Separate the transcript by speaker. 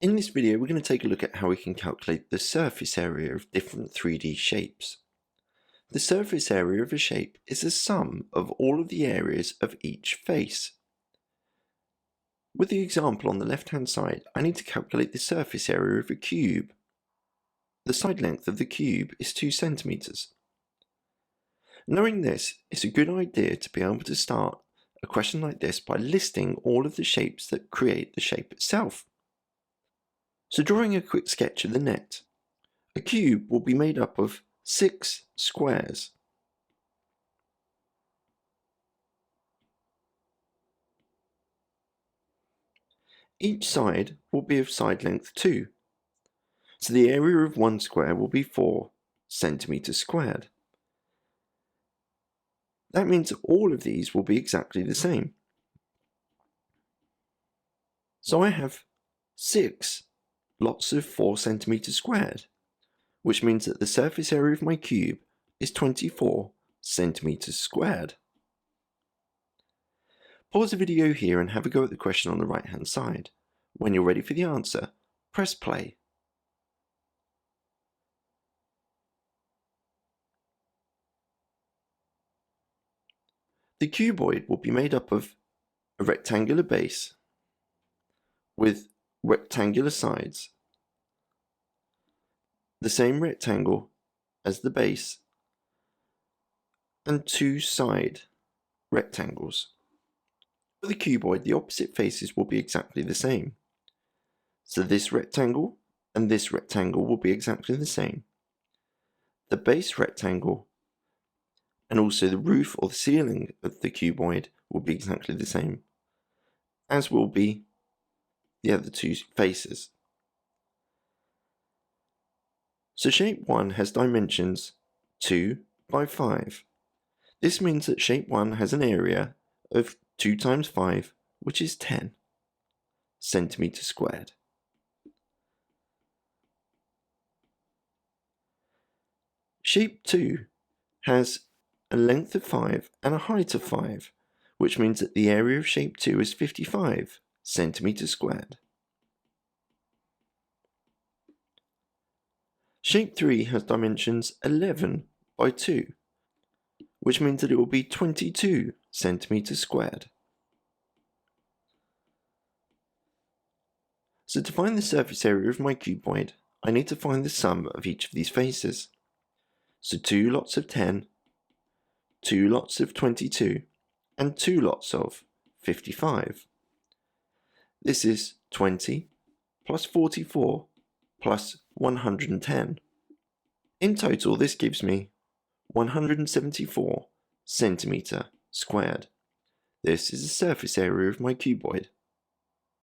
Speaker 1: In this video, we're going to take a look at how we can calculate the surface area of different 3D shapes. The surface area of a shape is the sum of all of the areas of each face. With the example on the left-hand side, I need to calculate the surface area of a cube. The side length of the cube is 2 centimeters. Knowing this, it's a good idea to be able to start a question like this by listing all of the shapes that create the shape itself. So drawing a quick sketch of the net, a cube will be made up of 6 squares. Each side will be of side length 2, so the area of one square will be 4 centimeters squared. That means all of these will be exactly the same. So I have 6 lots of 4 centimeters squared, which means that the surface area of my cube is 24 centimeters squared. Pause the video here and have a go at the question on the right hand side. When you're ready for the answer, press play. The cuboid will be made up of a rectangular base with rectangular sides, the same rectangle as the base, and 2 side rectangles. For the cuboid, the opposite faces will be exactly the same. So this rectangle and this rectangle will be exactly the same. The base rectangle and also the roof or the ceiling of the cuboid will be exactly the same, as will be the other 2 faces. So shape 1 has dimensions 2 by 5. This means that shape 1 has an area of 2 times 5, which is 10 centimeters squared. Shape 2 has a length of 5 and a height of 5, which means that the area of shape 2 is 55 centimeters squared. Shape 3 has dimensions 11 by 2, which means that it will be 22 centimeters squared. So to find the surface area of my cuboid, I need to find the sum of each of these faces. So 2 lots of 10, 2 lots of 22, and 2 lots of 55. This is 20 plus 44 plus 110. In total, this gives me 174 centimeter squared. This is the surface area of my cuboid.